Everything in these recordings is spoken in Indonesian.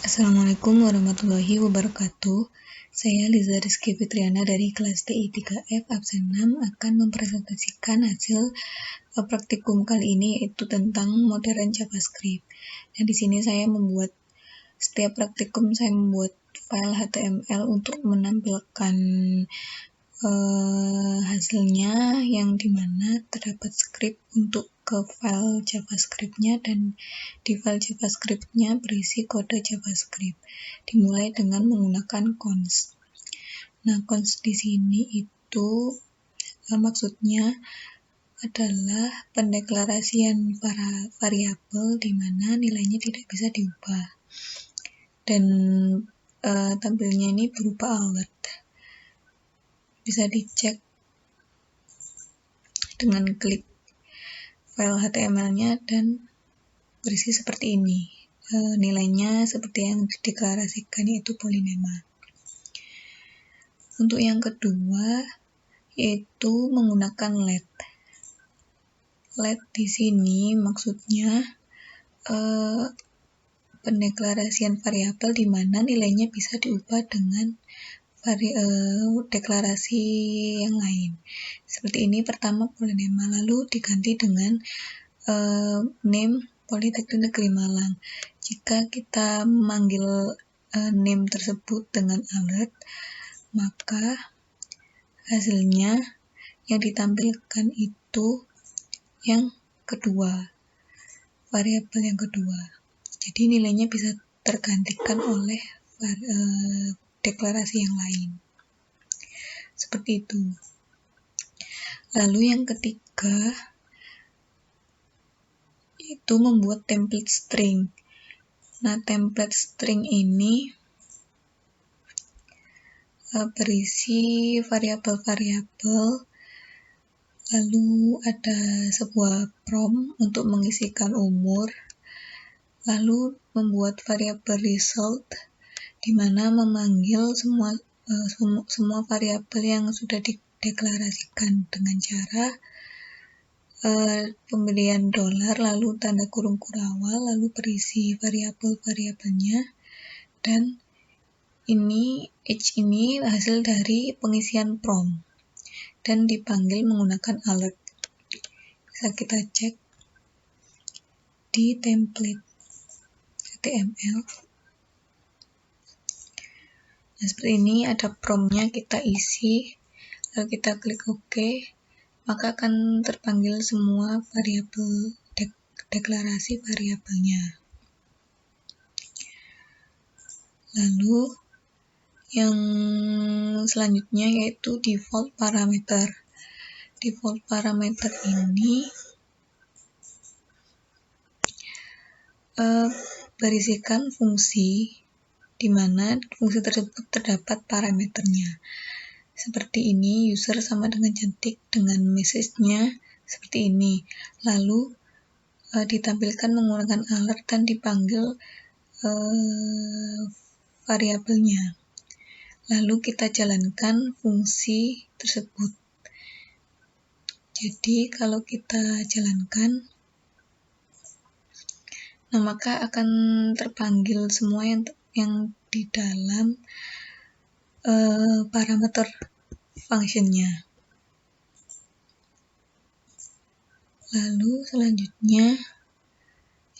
Assalamualaikum warahmatullahi wabarakatuh. Saya Liza Rizky Fitriana dari kelas TI 3F absen 6 akan mempresentasikan hasil praktikum kali ini, yaitu tentang modern JavaScript. Dan di sini setiap praktikum saya membuat file HTML untuk menampilkan hasilnya, yang dimana terdapat script untuk ke file JavaScript-nya, dan di file JavaScript-nya berisi kode JavaScript. Dimulai dengan menggunakan const. Nah, const di sini itu maksudnya adalah pendeklarasian variabel di mana nilainya tidak bisa diubah. Dan tampilnya ini berupa alert. Bisa dicek dengan klik file HTML-nya dan berisi seperti ini. Nilainya seperti yang dideklarasikan, yaitu polinema. Untuk yang kedua yaitu menggunakan let. Let di sini maksudnya pendeklarasian variabel di mana nilainya bisa diubah dengan deklarasi yang lain. Seperti ini, pertama polinema, lalu diganti dengan name Politeknik Negeri Malang. Jika kita memanggil name tersebut dengan alert, maka hasilnya yang ditampilkan itu yang kedua, variabel yang kedua. Jadi nilainya bisa tergantikan oleh deklarasi yang lain. Seperti itu. Lalu yang ketiga itu membuat template string. Nah, template string ini berisi variabel-variabel, lalu ada sebuah prompt untuk mengisikan umur, lalu membuat variabel result di mana memanggil semua variabel yang sudah dideklarasikan dengan cara pemberian $, lalu tanda kurung kurawal, lalu berisi variabel-variabelnya, dan each ini hasil dari pengisian prompt dan dipanggil menggunakan alert. Bisa kita cek di template HTML. Nah, seperti ini ada prompt-nya, kita isi, lalu kita klik OK, maka akan terpanggil semua variabel deklarasi variabelnya. Lalu yang selanjutnya yaitu default parameter. Default parameter ini berisikan fungsi di mana fungsi tersebut terdapat parameternya. Seperti ini, user sama dengan cantik, dengan message-nya seperti ini. Lalu ditampilkan menggunakan alert dan dipanggil variabelnya. Lalu kita jalankan fungsi tersebut. Jadi kalau kita jalankan, nah maka akan terpanggil semua yang di dalam parameter function-nya. Lalu selanjutnya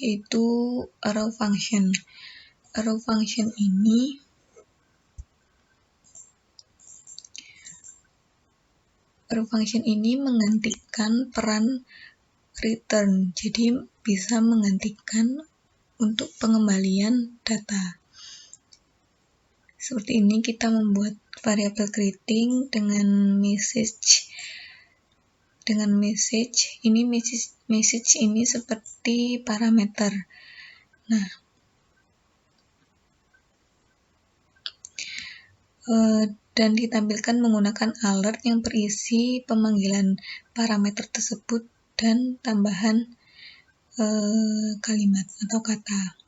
yaitu arrow function. Arrow function ini menggantikan peran return. Jadi bisa menggantikan untuk pengembalian data. Seperti ini, kita membuat variabel greeting dengan message. Message ini seperti parameter. Nah, dan ditampilkan menggunakan alert yang berisi pemanggilan parameter tersebut dan tambahan kalimat atau kata.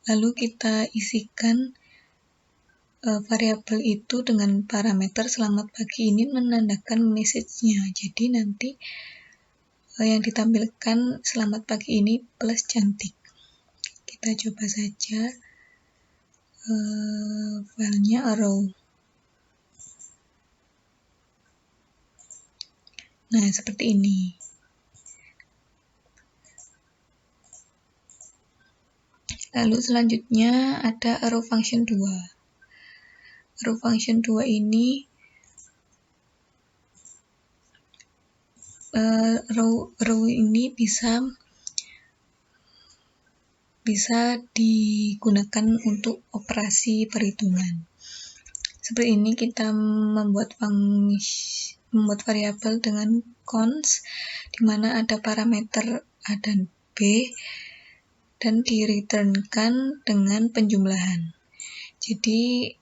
Lalu kita isikan variabel itu dengan parameter selamat pagi, ini menandakan message-nya. Jadi nanti yang ditampilkan selamat pagi ini plus cantik. Kita coba saja. filenya arrow. Nah, seperti ini. Lalu selanjutnya ada arrow function 2. Arrow function 2 ini row ini bisa digunakan untuk operasi perhitungan. Seperti ini kita membuat variabel dengan cons, di mana ada parameter A dan B, dan di-returnkan dengan penjumlahan. Jadi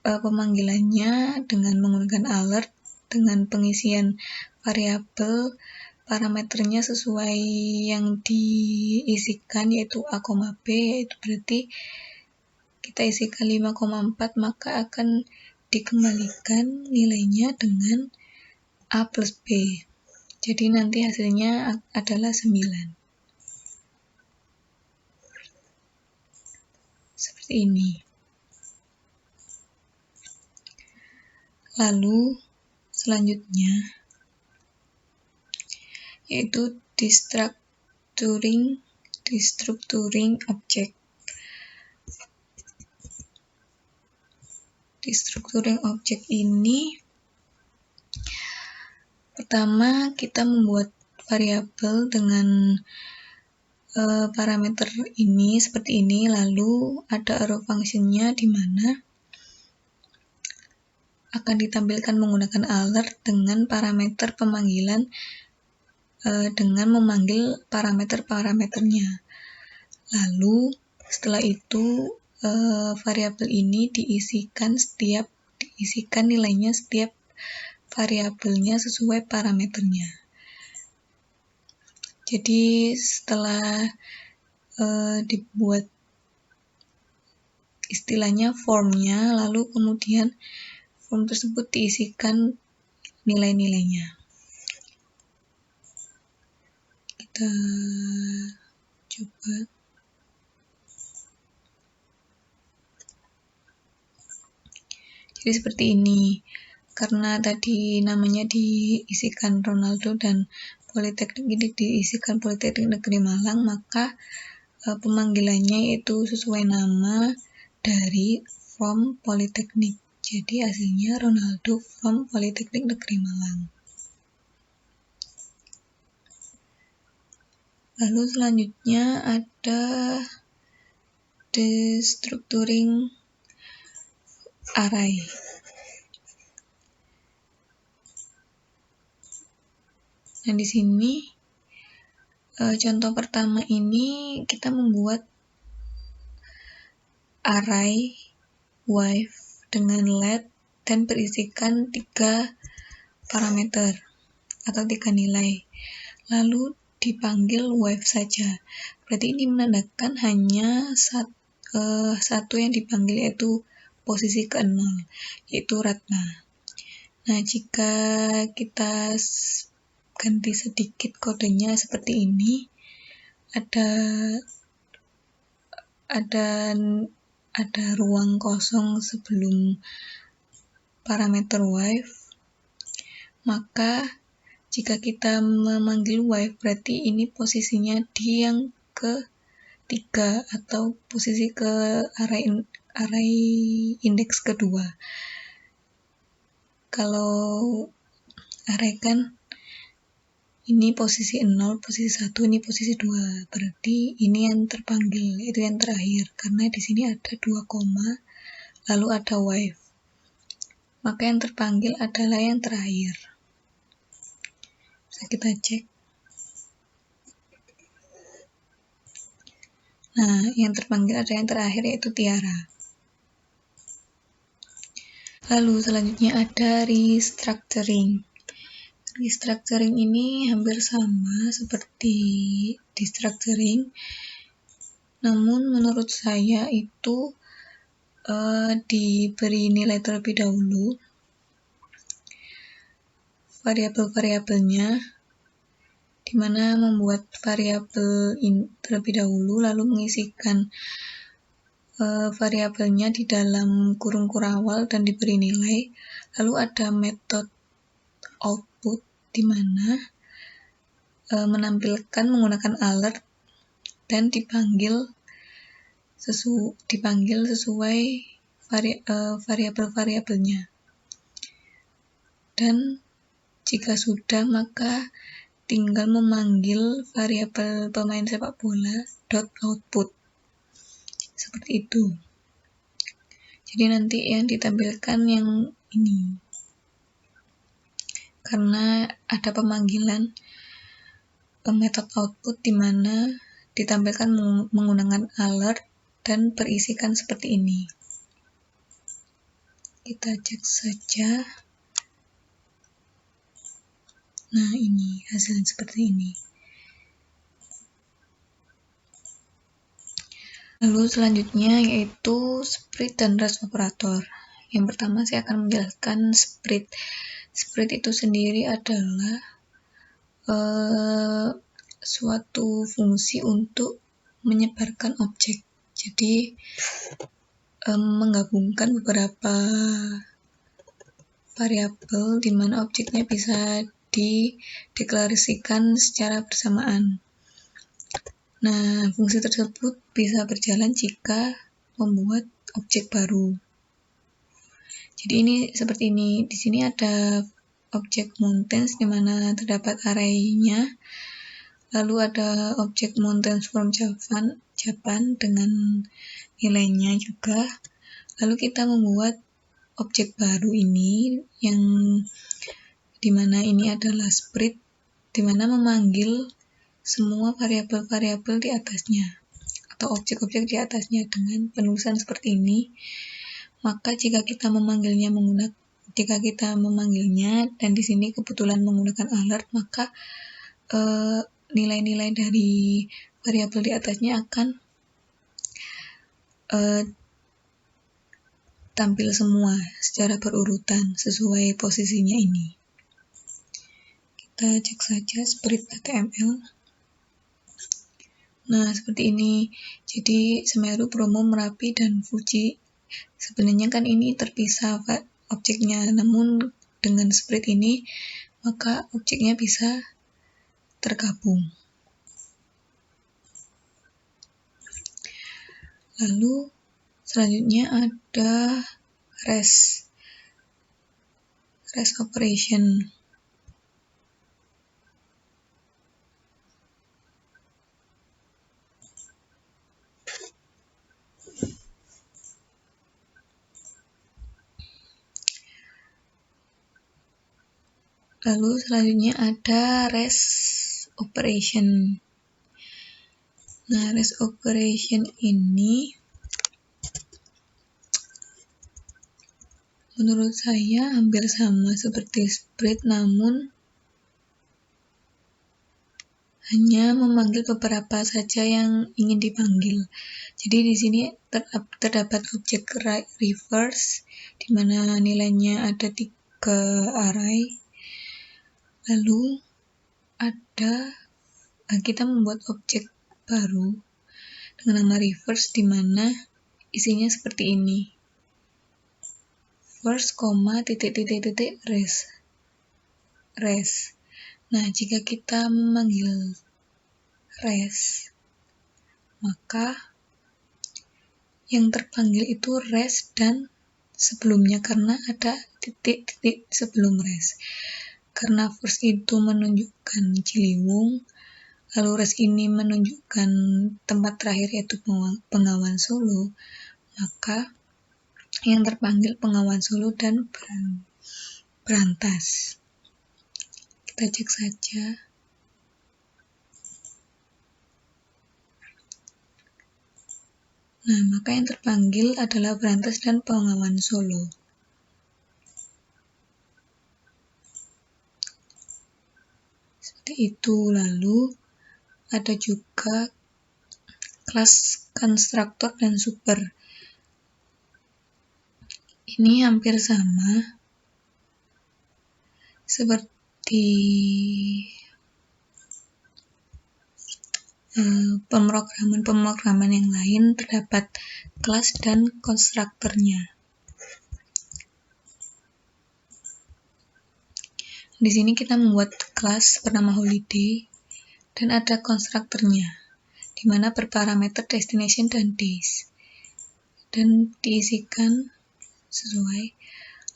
pemanggilannya dengan menggunakan alert, dengan pengisian variabel parameternya sesuai yang diisikan, yaitu A, B, yaitu berarti kita isikan 5,4, maka akan dikembalikan nilainya dengan A plus B. Jadi nanti hasilnya adalah 9. Seperti ini. Lalu selanjutnya yaitu destructuring object. Destructuring object ini pertama kita membuat variabel dengan parameter ini seperti ini, lalu ada arrow function-nya di mana akan ditampilkan menggunakan alert dengan parameter pemanggilan dengan memanggil parameter-parameternya. Lalu setelah itu variabel ini diisikan nilainya setiap variabelnya sesuai parameternya. Jadi setelah dibuat istilahnya formnya, lalu kemudian form tersebut diisikan nilai-nilainya. Kita coba. Jadi seperti ini. Karena tadi namanya diisikan Ronaldo dan Politeknik ini diisikan Politeknik Negeri Malang, maka pemanggilannya yaitu sesuai nama dari from Politeknik. Jadi hasilnya Ronaldo from Politeknik Negeri Malang. Lalu selanjutnya ada destructuring array. Nah, di sini contoh pertama ini kita membuat array wife dengan let dan berisikan 3 parameter atau 3 nilai. Lalu dipanggil wife saja. Berarti ini menandakan hanya satu yang dipanggil, yaitu posisi ke-0, yaitu Ratna. Nah, jika kita ganti sedikit kodenya seperti ini, ada ruang kosong sebelum parameter wife, maka jika kita memanggil wife berarti ini posisinya di yang ketiga atau posisi ke array indeks kedua. Kalau array kan ini posisi 0, posisi 1, ini posisi 2. Berarti ini yang terpanggil, itu yang terakhir. Karena di sini ada 2 koma, lalu ada wife. Maka yang terpanggil adalah yang terakhir. Bisa kita cek. Nah, yang terpanggil ada yang terakhir, yaitu Tiara. Lalu selanjutnya ada restructuring. Restructuring ini hampir sama seperti destructuring, namun menurut saya itu diberi nilai terlebih dahulu variabel-variabelnya, dimana membuat variabel terlebih dahulu lalu mengisikan variabelnya di dalam kurung kurawal dan diberi nilai. Lalu ada metode output di mana menampilkan menggunakan alert dan dipanggil sesuai variabel-variabelnya. Dan jika sudah, maka tinggal memanggil variabel pemain sepak bola .output. Seperti itu. Jadi nanti yang ditampilkan yang ini. Karena ada pemanggilan metode output di mana ditampilkan menggunakan alert dan berisikan seperti ini. Kita cek saja. Nah, ini hasilnya seperti ini. Lalu selanjutnya yaitu split dan rest operator. Yang pertama saya akan menjelaskan split. Split itu sendiri adalah suatu fungsi untuk menyebarkan objek. Jadi menggabungkan beberapa variabel di mana objeknya bisa dideklarasikan secara bersamaan. Nah, fungsi tersebut bisa berjalan jika membuat objek baru. Jadi ini seperti ini. Di sini ada objek mountains di mana terdapat array-nya. Lalu ada objek mountains from Japan dengan nilainya juga. Lalu kita membuat objek baru ini yang dimana ini adalah split, dimana memanggil semua variabel-variabel di atasnya atau objek-objek di atasnya dengan penulisan seperti ini. Maka jika kita memanggilnya dan di sini kebetulan menggunakan alert, maka nilai-nilai dari variabel di atasnya akan tampil semua secara berurutan sesuai posisinya ini. Kita cek saja split.html. Nah, seperti ini. Jadi Semeru, Bromo, Merapi, dan Fuji sebenarnya kan ini terpisah objeknya, namun dengan split ini maka objeknya bisa tergabung. Lalu selanjutnya ada REST operation. Lalu selanjutnya ada REST operation. Nah, REST operation ini menurut saya hampir sama seperti split, namun hanya memanggil beberapa saja yang ingin dipanggil. Jadi di sini terdapat objek reverse di mana nilainya ada 3 array. Lalu kita membuat objek baru dengan nama reverse di mana isinya seperti ini. First, res. Nah, jika kita memanggil res, maka yang terpanggil itu res dan sebelumnya karena ada titik-titik sebelum res. Karena first itu menunjukkan Ciliwung, lalu res ini menunjukkan tempat terakhir yaitu Bengawan Solo, maka yang terpanggil Bengawan Solo dan Brantas. Kita cek saja. Nah, maka yang terpanggil adalah Brantas dan Bengawan Solo. Seperti itu. Lalu ada juga kelas konstruktor dan super. Ini hampir sama seperti pemrograman yang lain terdapat kelas dan konstruktornya. Di sini kita membuat kelas bernama holiday dan ada konstruktornya, di mana berparameter destination dan days, dan diisikan sesuai.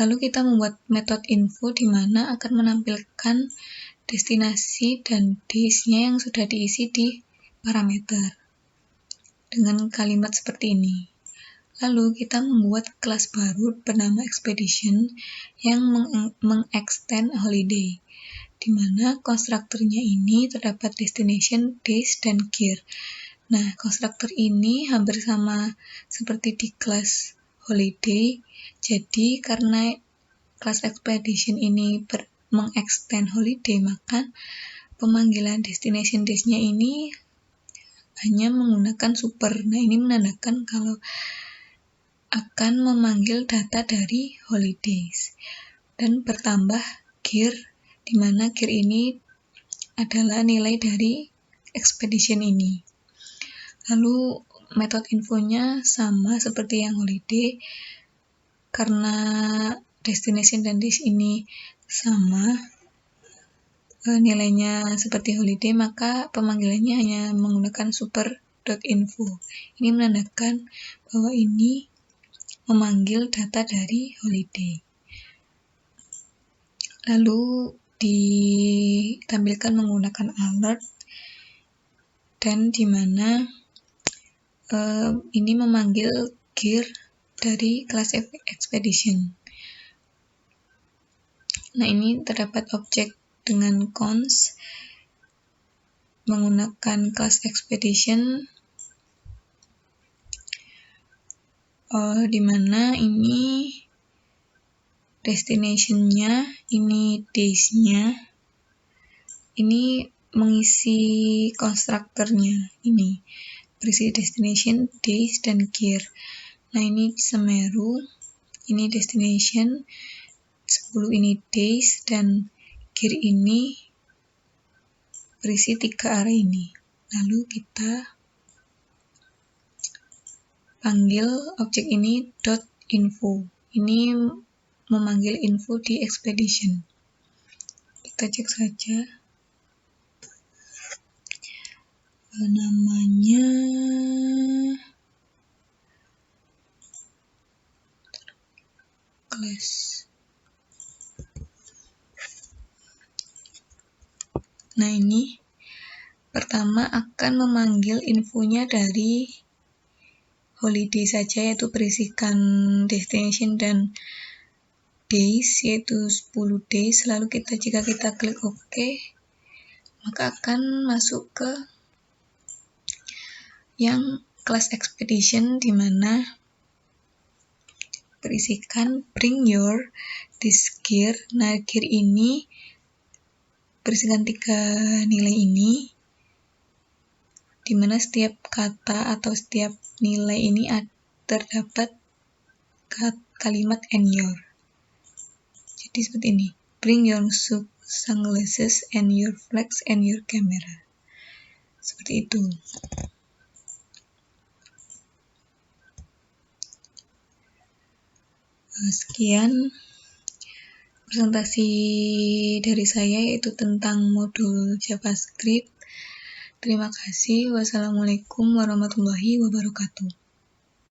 Lalu kita membuat metode info di mana akan menampilkan destinasi dan days-nya yang sudah diisi di parameter dengan kalimat seperti ini. Lalu kita membuat kelas baru bernama expedition yang mengextend holiday, di mana konstruktornya ini terdapat destination, days, dan gear. Nah, konstruktor ini hampir sama seperti di kelas holiday. Jadi karena kelas expedition ini mengextend holiday, maka pemanggilan destination days-nya ini hanya menggunakan super. Nah, ini menandakan kalau akan memanggil data dari holidays dan bertambah gear, di mana gear ini adalah nilai dari expedition ini. Lalu metode infonya sama seperti yang holiday, karena destination dan days ini sama nilainya seperti holiday, maka pemanggilannya hanya menggunakan super.info. Ini menandakan bahwa ini memanggil data dari holiday. Lalu ditampilkan menggunakan alert, dan di mana ini memanggil gear dari kelas expedition. Nah, ini terdapat objek dengan cons menggunakan kelas expedition, di mana ini destination-nya, ini days-nya, ini mengisi konstruktornya, ini berisi destination, days, dan gear. Nah, ini Semeru, ini destination, 10 ini days, dan gear ini berisi 3 array ini. Lalu kita panggil objek ini .info. Ini memanggil info di expedition. Kita cek saja. Namanya class. Nah, ini pertama akan memanggil infonya dari holiday saja, yaitu berisikan destination dan days, yaitu 10 days. Lalu jika kita klik OK, maka akan masuk ke yang class expedition, di mana berisikan bring your this gear. Nah, gear ini berisikan 3 nilai ini, di mana setiap kata atau setiap nilai ini terdapat kalimat and your. Jadi seperti ini, bring your sunglasses and your flags and your camera. Seperti itu. Sekian presentasi dari saya, yaitu tentang modul JavaScript. Terima kasih. Wassalamualaikum warahmatullahi wabarakatuh.